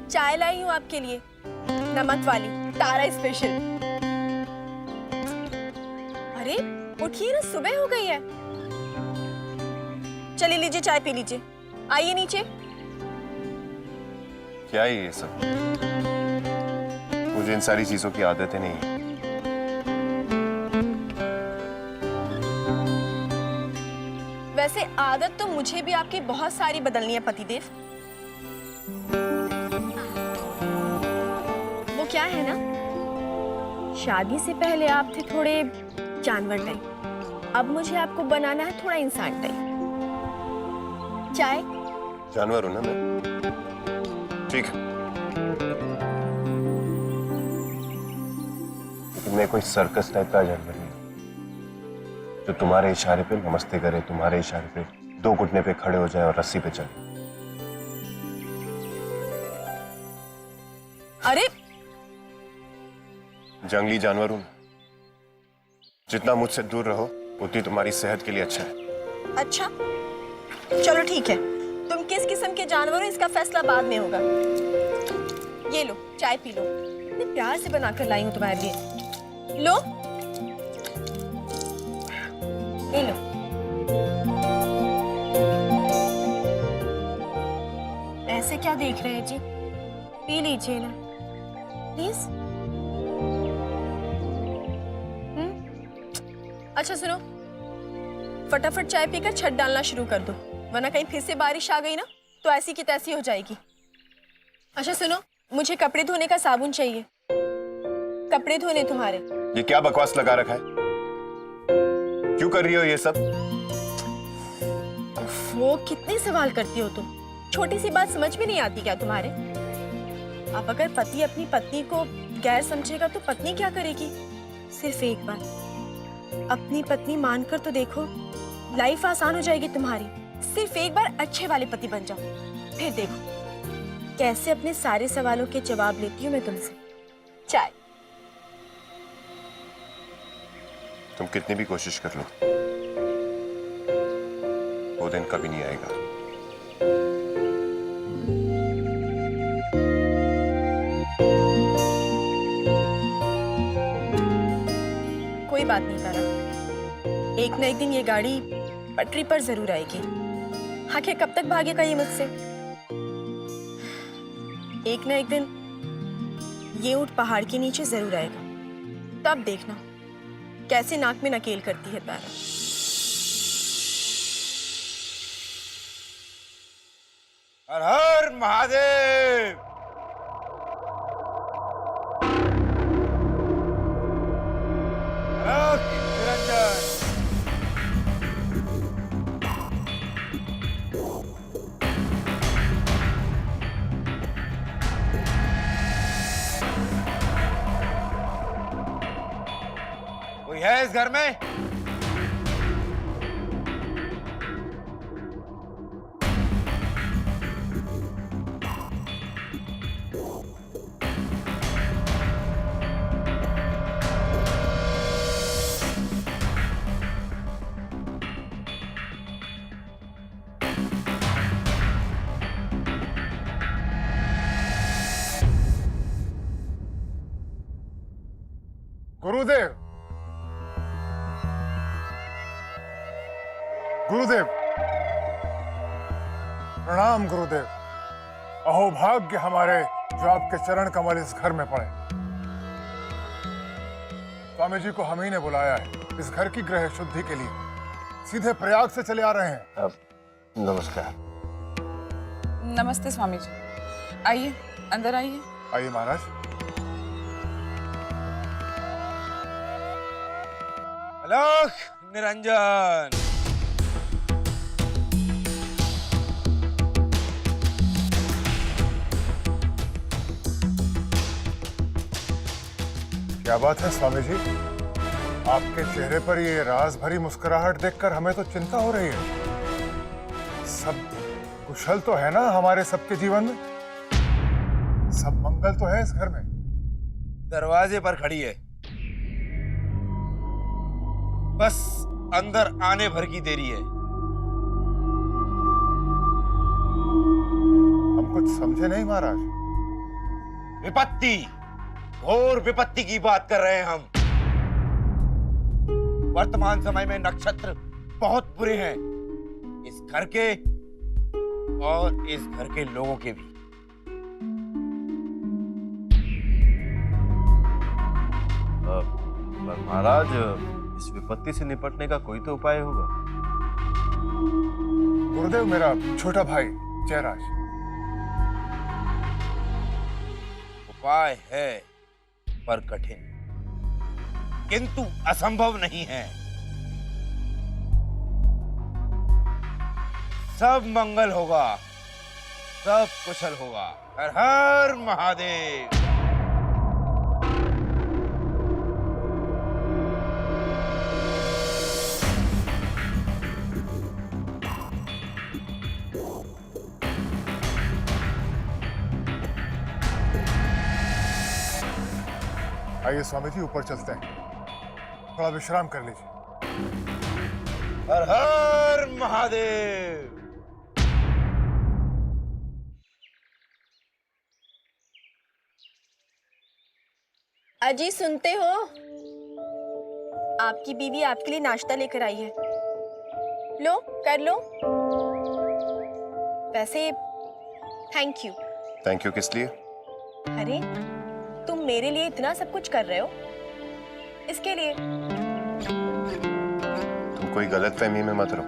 चाय लाई हूँ आपके लिए, नमक वाली, तारा स्पेशल। अरे उठिए ना, सुबह हो गई है। चलिए लीजिए, चाय पी लीजिए। आइए नीचे। क्या है ये सब? मुझे इन सारी चीजों की आदतें नहीं है। वैसे आदत तो मुझे भी आपकी बहुत सारी बदलनी है पतिदेव। वो क्या है ना, शादी से पहले आप थे थोड़े जानवर टाइप, अब मुझे आपको बनाना है थोड़ा इंसान टाइप। चाय? जानवर हूं ना मैं। ठीक है, लेकिन मैं कोई सर्कस टाइप का जानवर नहीं जो तुम्हारे इशारे पे नमस्ते करे, तुम्हारे इशारे पे दो घुटने पे खड़े हो जाए और रस्सी पे चले। अरे जंगली जानवर हूं। जितना मुझसे दूर रहो उतनी तुम्हारी सेहत के लिए अच्छा है। अच्छा, चलो ठीक है। तुम किस किस्म के जानवर हो इसका फैसला बाद में होगा। ये लो चाय पी लो, इतने प्यार से बनाकर लाई हूं तुम्हारे लिए। लो ये लो। ऐसे क्या देख रहे हैं जी, पी लीजिए ना प्लीज। अच्छा सुनो, फटाफट चाय पीकर छत डालना शुरू कर दो, वरना कहीं फिर से बारिश आ गई ना तो ऐसी की तैसी हो जाएगी। अच्छा सुनो, मुझे कपड़े धोने का साबुन चाहिए, कपड़े धोने तुम्हारे। ये क्या बकवास लगा रखा है? क्यों कर रही हो ये सब? वो कितने सवाल करती हो तुम, छोटी सी बात समझ में नहीं आती क्या तुम्हारे? अब अगर पति अपनी पत्नी को गैर समझेगा तो पत्नी क्या करेगी? सिर्फ एक बार अपनी पत्नी मानकर तो देखो, लाइफ आसान हो जाएगी तुम्हारी। सिर्फ एक बार अच्छे वाले पति बन जाओ, फिर देखो कैसे अपने सारे सवालों के जवाब लेती हूँ मैं तुमसे। चाय। तुम कितनी भी कोशिश कर लो, वो दिन कभी नहीं आएगा। कोई बात नहीं तारा, एक न एक दिन ये गाड़ी पटरी पर जरूर आएगी। आखिर कब तक भागेगा ये मुझसे? एक न एक दिन ये ऊंट पहाड़ के नीचे जरूर आएगा, तब देखना कैसे नाक में नकेल करती है तारा। हर हर महादेव। निरंजन। कोई है इस घर में? गुरुदेव, गुरुदेव प्रणाम। गुरुदेव, अहोभाग्य हमारे जो आपके चरण कमल इस घर में पड़े। स्वामी जी को हम ही ने बुलाया है इस घर की ग्रह शुद्धि के लिए। सीधे प्रयाग से चले आ रहे हैं। नमस्कार। नमस्ते स्वामी जी, आइए अंदर आइए। आइए महाराज। अलख निरंजन। क्या बात है स्वामी जी, आपके चेहरे पर ये राज भरी मुस्कुराहट देखकर हमें तो चिंता हो रही है। सब कुशल तो है ना हमारे सबके जीवन में? सब मंगल तो है इस घर में? दरवाजे पर खड़ी है, बस अंदर आने भर की देरी है। हम कुछ समझे नहीं महाराज। विपत्ति, घोर विपत्ति की बात कर रहे हैं हम। वर्तमान समय में नक्षत्र बहुत बुरे हैं, इस घर के और इस घर के लोगों के भी। पर महाराज, इस विपत्ति से निपटने का कोई तो उपाय होगा। गुरुदेव, मेरा छोटा भाई जयराज। उपाय है पर कठिन, किंतु असंभव नहीं है। सब मंगल होगा, सब कुशल होगा। हर हर महादेव। आइए स्वामी जी, ऊपर चलते हैं, थोड़ा विश्राम कर लीजिए। हर हर महादेव। अजी सुनते हो? आपकी बीवी आपके लिए नाश्ता लेकर आई है, लो कर लो। वैसे थैंक यू। थैंक यू किस लिए? अरे तुम मेरे लिए इतना सब कुछ कर रहे हो, इसके लिए। तुम कोई गलतफहमी में मत रहो।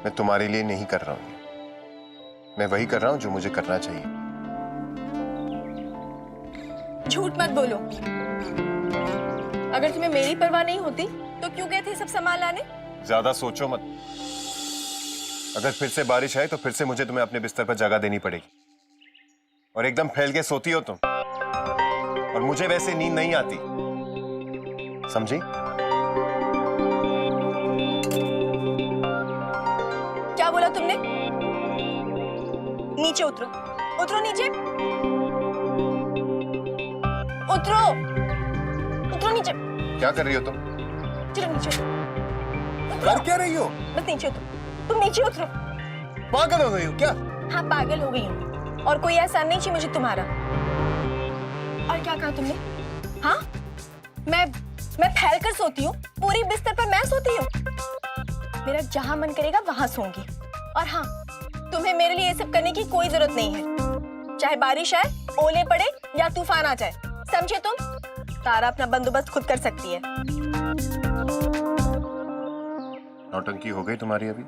मैं तुम्हारे लिए नहीं कर रहा हूँ, मैं वही कर रहा हूँ जो मुझे करना चाहिए। झूठ मत बोलो। अगर तुम्हें मेरी परवाह नहीं होती तो क्यों गए थे सब सामान लाने? ज्यादा सोचो मत। अगर फिर से बारिश आए तो फिर से मुझे तुम्हें अपने बिस्तर पर जगह देनी पड़ेगी, और एकदम फैल के सोती हो तुम, और मुझे वैसे नींद नहीं आती, समझी? क्या बोला तुमने? नीचे उतरो, उतरो नीचे, उतरो, उतरो नीचे। क्या कर रही हो तुम? चलो नीचे उतरो। कर क्या रही हो? बस नीचे उतरो, तुम नीचे उतरो। पागल हो गई हो क्या? हाँ पागल हो गई हूँ, और कोई एहसान नहीं चाहिए मुझे तुम्हारा। और क्या कहा तुमने? हाँ मैं फैल कर सोती हूँ, पूरी बिस्तर पर मैं सोती हूँ। मेरा जहां मन करेगा वहां सोऊंगी। और हाँ, तुम्हें मेरे लिए ये सब करने की कोई जरूरत नहीं है। चाहे बारिश आए, ओले पड़े या तूफान आ जाए, समझे तुम? तारा अपना बंदोबस्त खुद कर सकती है। नौटंकी हो गई तुम्हारी अभी?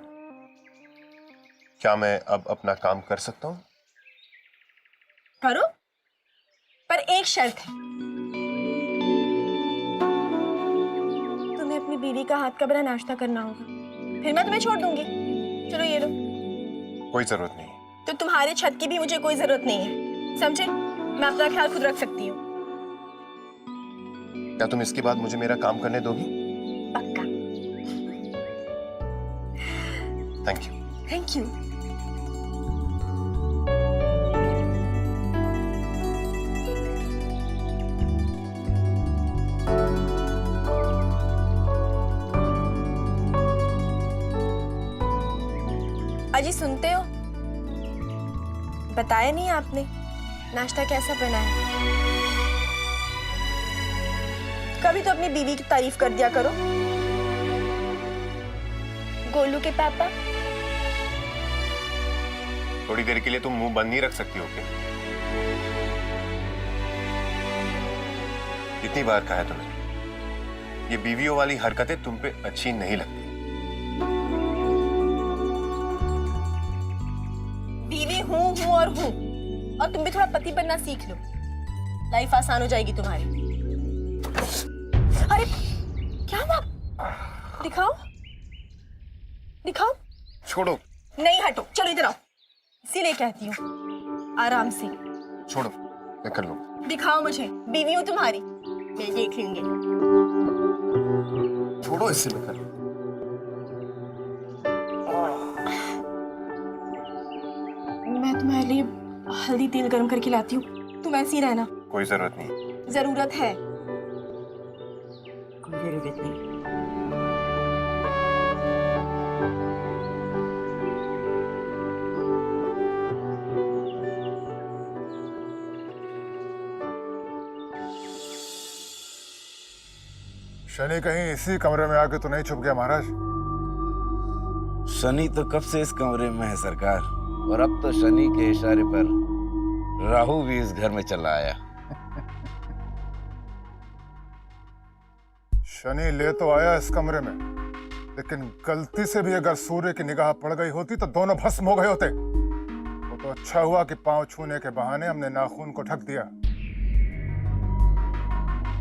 क्या मैं अब अपना काम कर सकता हूँ? करो, पर एक शर्त है। तुम्हें अपनी बीवी का हाथ का बना नाश्ता करना होगा, फिर मैं तुम्हें छोड़ दूंगी। चलो ये लो। कोई जरूरत नहीं। तो तुम्हारे छत की भी मुझे कोई जरूरत नहीं है, समझे? मैं अपना ख्याल खुद रख सकती हूँ। क्या तुम इसके बाद मुझे मेरा काम करने दोगी? पक्का। Thank you. Thank you. अजी सुनते हो? बताया नहीं आपने नाश्ता कैसा बना है? कभी तो अपनी बीवी की तारीफ कर दिया करो। गोलू के पापा। थोड़ी देर के लिए तुम मुंह बंद नहीं रख सकती हो क्या? कितनी बार कहा है तुम्हें, ये बीवियों वाली हरकतें तुम पे अच्छी नहीं लगती। बीवी हूँ और हूँ, और तुम भी थोड़ा पति बनना सीख लो, लाइफ आसान हो जाएगी तुम्हारी। अरे क्या हुआ? दिखाओ दिखाओ। छोड़ो। नहीं हटो, चलो इधर आओ। इसीलिए कहती हूँ आराम से। छोड़ो, मैं कर लूँ। दिखाओ मुझे, बीवी हूँ तुम्हारी, मैं देख लूंगी। छोड़ो, इससे मैं कर लूँ। मैं तुम्हारे लिए हल्दी तेल गर्म करके लाती हूँ, तुम ऐसी रहना। कोई जरूरत नहीं। जरूरत है। कोई जरूरत नहीं। शनि कहीं इसी कमरे में आके तो नहीं छुप गया महाराज? शनि तो कब से इस कमरे में है सरकार, और अब तो शनि के इशारे पर राहु भी इस घर में चला आया। शनि ले तो आया इस कमरे में, लेकिन गलती से भी अगर सूर्य की निगाह पड़ गई होती तो दोनों भस्म हो गए होते। वो तो अच्छा हुआ कि पांव छूने के बहाने हमने नाखून को ढक दिया,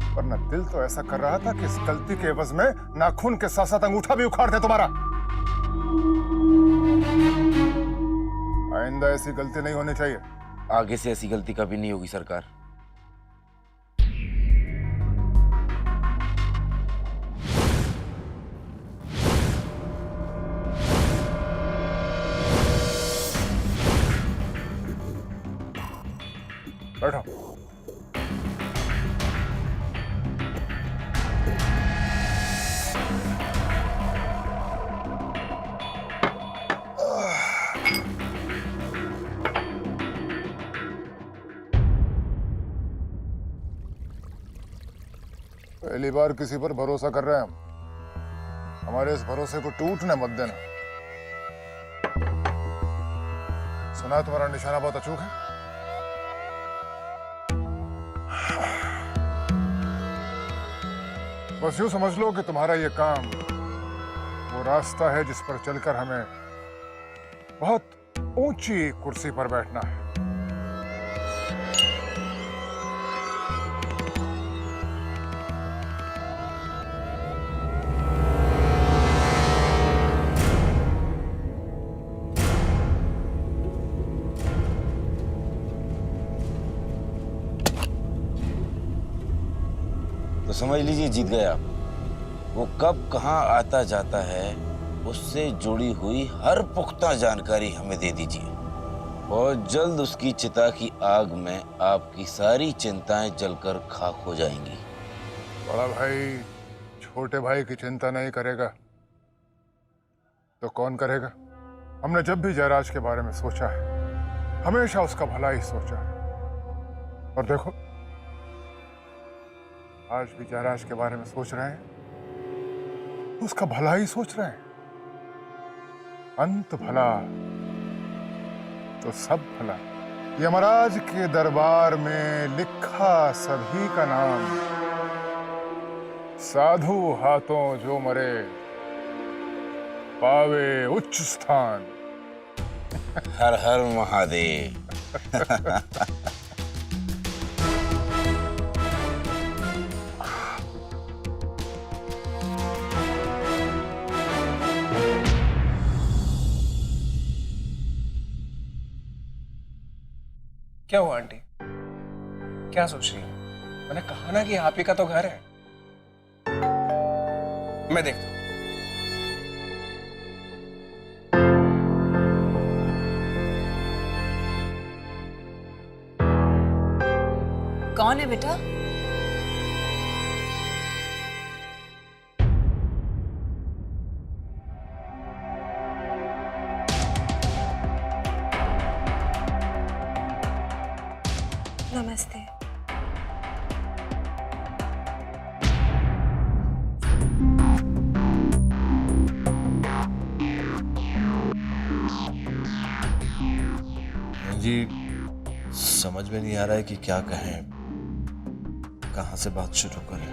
वरना दिल तो ऐसा कर रहा था कि इस गलती के एवज में नाखून के साथ साथ अंगूठा भी उखाड़ दे तुम्हारा। आइंदा ऐसी गलती नहीं होनी चाहिए। आगे से ऐसी गलती कभी नहीं होगी सरकार। बैठो। पहली बार किसी पर भरोसा कर रहे हैं हम। हमारे इस भरोसे को टूटने मत देना। सुना तुम्हारा निशाना बहुत अचूक है। बस यूं समझ लो कि तुम्हारा ये काम वो रास्ता है जिस पर चलकर हमें बहुत ऊंची कुर्सी पर बैठना है। तो समझ लीजिए जीत गया। वो कब कहाँ आता जाता है उससे जुड़ी हुई हर पुख्ता जानकारी हमें दे दीजिए। बहुत जल्द उसकी चिता की आग में आपकी सारी चिंताएं जलकर खाक हो जाएंगी। बड़ा भाई छोटे भाई की चिंता नहीं करेगा तो कौन करेगा? हमने जब भी जयराज के बारे में सोचा है हमेशा उसका भला ही सोचा है, और देखो आज भी जयराज के बारे में सोच रहे हैं, उसका भला ही सोच रहे हैं। अंत भला तो सब भला। यमराज के दरबार में लिखा सभी का नाम, साधु हाथों जो मरे पावे उच्च स्थान। हर हर महादेव। क्या हुआ आंटी? क्या सोच रही है? मैंने कहा ना कि आप ही का तो घर है। मैं देखता हूं। कौन है बेटा? नमस्ते। जी समझ में नहीं आ रहा है कि क्या कहें, कहां से बात शुरू करें।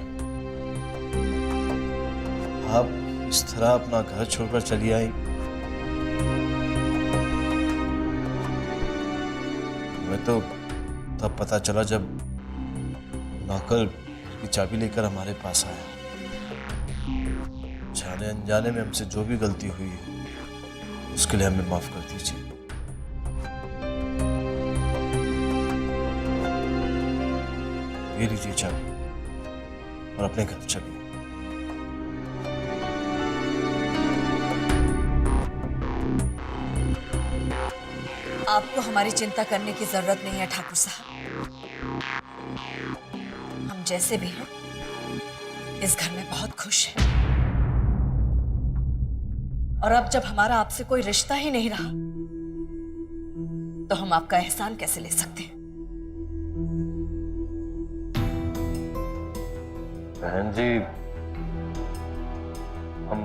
आप इस तरह अपना घर छोड़कर चली आई, मैं तो तब पता चला जब नौकर की चाबी लेकर हमारे पास आया। जाने अनजाने में हमसे जो भी गलती हुई है उसके लिए हमें माफ कर दीजिए। ये लीजिए चाबी और अपने घर चलिए। आपको हमारी चिंता करने की जरूरत नहीं है ठाकुर साहब। हम जैसे भी हैं इस घर में बहुत खुश हैं। और अब जब हमारा आपसे कोई रिश्ता ही नहीं रहा तो हम आपका एहसान कैसे ले सकते हैं? बहन जी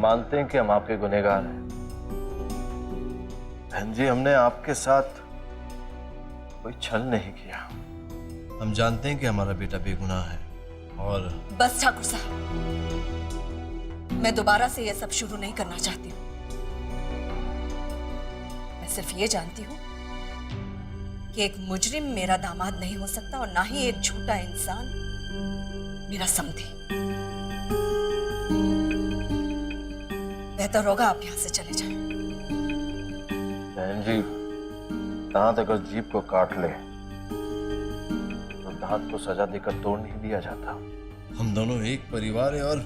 मानते हैं कि हम आपके गुनहगार हैं। बहन जी, हमने आपके साथ कोई छल नहीं किया। हम जानते हैं कि हमारा बेटा बेगुनाह है और बस ठाकुर साहब, मैं दोबारा से यह सब शुरू नहीं करना चाहती हूँ। मैं सिर्फ ये जानती हूँ कि एक मुजरिम मेरा दामाद नहीं हो सकता और ना ही एक झूठा इंसान मेरा समधी। बेहतर होगा आप यहाँ से चले जाएं। बहन जी, दांत अगर जीभ को काट ले तो दांत को सजा देकर तोड़ नहीं दिया जाता। हम दोनों एक परिवार है और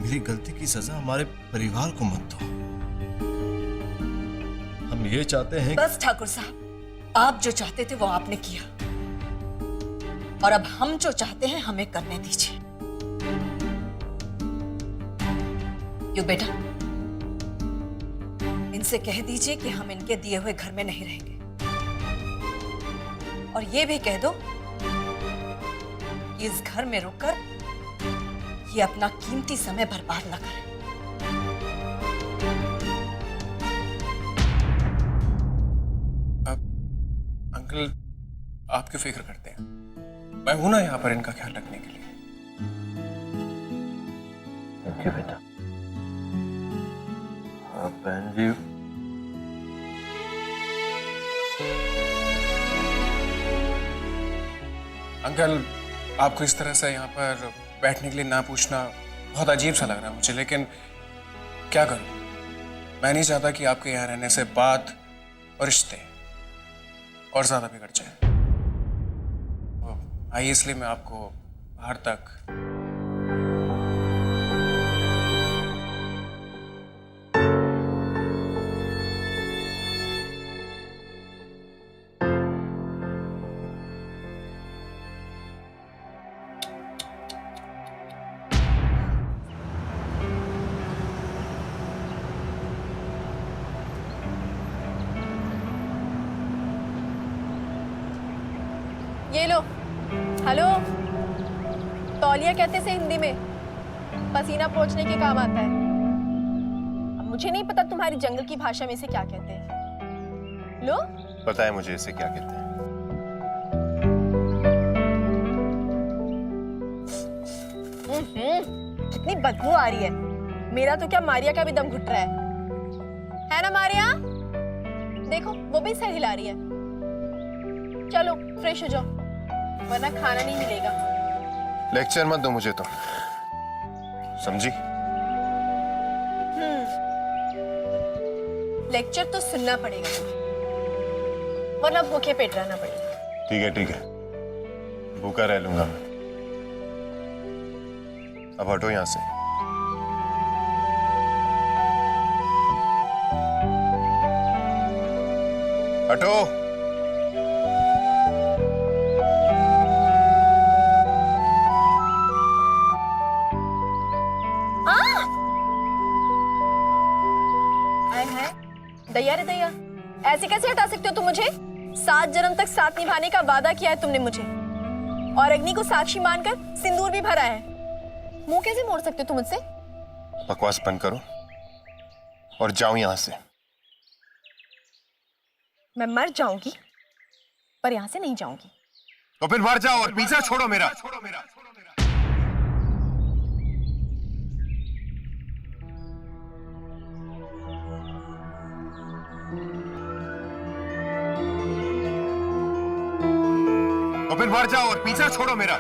मेरी गलती की सजा हमारे परिवार को मत दो। हम ये चाहते हैं बस ठाकुर साहब, आप जो चाहते थे वो आपने किया और अब हम जो चाहते हैं हमें करने दीजिए। क्यों बेटा, इनसे कह दीजिए कि हम इनके दिए हुए घर में नहीं रहेंगे और ये भी कह दो कि इस घर में रुककर ये अपना कीमती समय बर्बाद न करें। अंकल, आप क्यों फिक्र करते हैं? मैं हूं ना यहाँ पर इनका ख्याल रखने के लिए। थैंक यू बेटा। बहन जी, अंकल, आपको इस तरह से यहाँ पर बैठने के लिए ना पूछना बहुत अजीब सा लग रहा है मुझे, लेकिन क्या करूं? मैं नहीं चाहता कि आपके यहाँ रहने से बात और रिश्ते और ज्यादा बिगड़ जाए। आइए, इसलिए मैं आपको बाहर तक ये लो। हेलो, तौलिया कहते से हिंदी में, पसीना पोंछने के काम आता है। अब मुझे नहीं पता तुम्हारी जंगल की भाषा में इसे क्या कहते हैं। लो। पता है मुझे इसे क्या कहते हैं। कितनी बदबू आ रही है। मेरा तो क्या मारिया का भी दम घुट रहा है ना मारिया? देखो वो भी सर हिला रही है। चलो फ्रेश हो जाओ वरना खाना नहीं मिलेगा। लेक्चर मत दो मुझे तो, समझी? लेक्चर तो सुनना पड़ेगा तुम्हें, वरना भूखे पेट रहना पड़ेगा। ठीक है ठीक है, भूखा रह लूंगा मैं। अब हटो यहां से। हटो। दैया रे दैया, ऐसे कैसे हटा सकते हो तुम मुझे? 7 जन्म तक साथ निभाने का वादा किया है तुमने मुझे और अग्नि को साक्षी मानकर सिंदूर भी भरा है। मुंह कैसे मोड़ सकते हो तुम मुझसे? बकवास बंद करो और जाओ यहां से। मैं मर जाऊंगी पर यहां से नहीं जाऊंगी। तो फिर मर जाओ और पीछा छोड़ो मेरा। तो फिर मर जाओ और पीछा छोड़ो मेरा।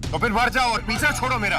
तो फिर मर जाओ और पीछा छोड़ो मेरा।